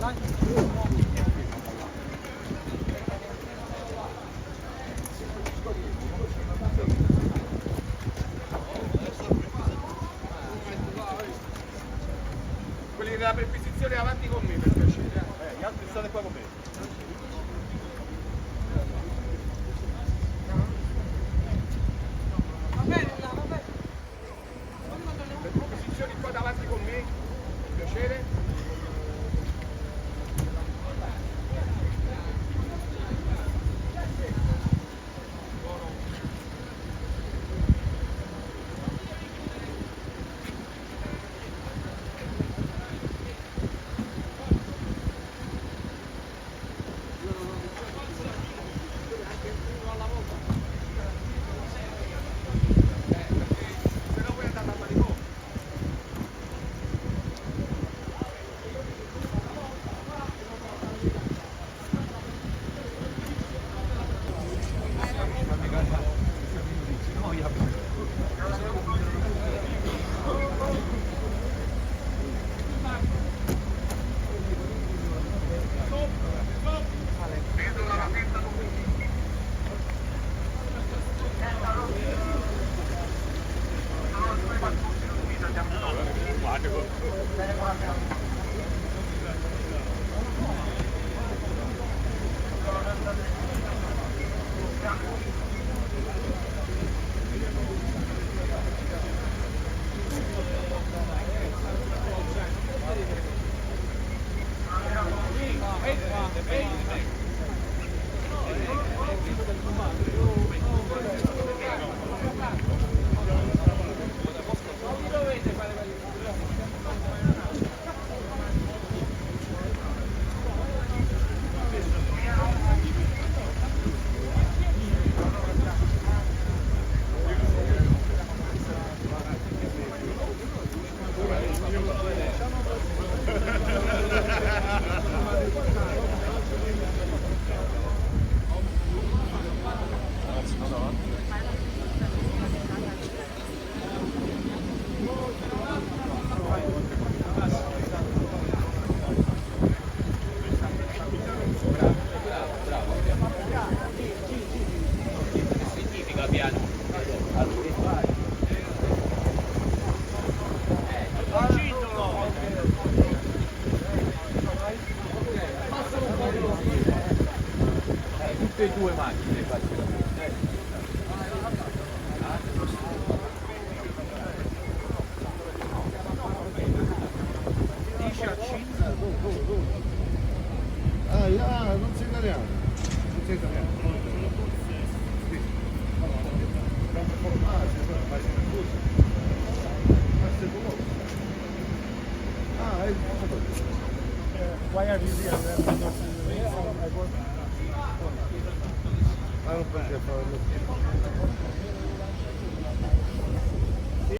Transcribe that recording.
Quelli della perquisizione avanti con me, per piacere. Gli altri state qua con me. Va bene, va bene. Le perquisizioni qua davanti con me, per piacere. Tutte e due macchine non sei italiano. Non sei italiano. Why are you here? I don't think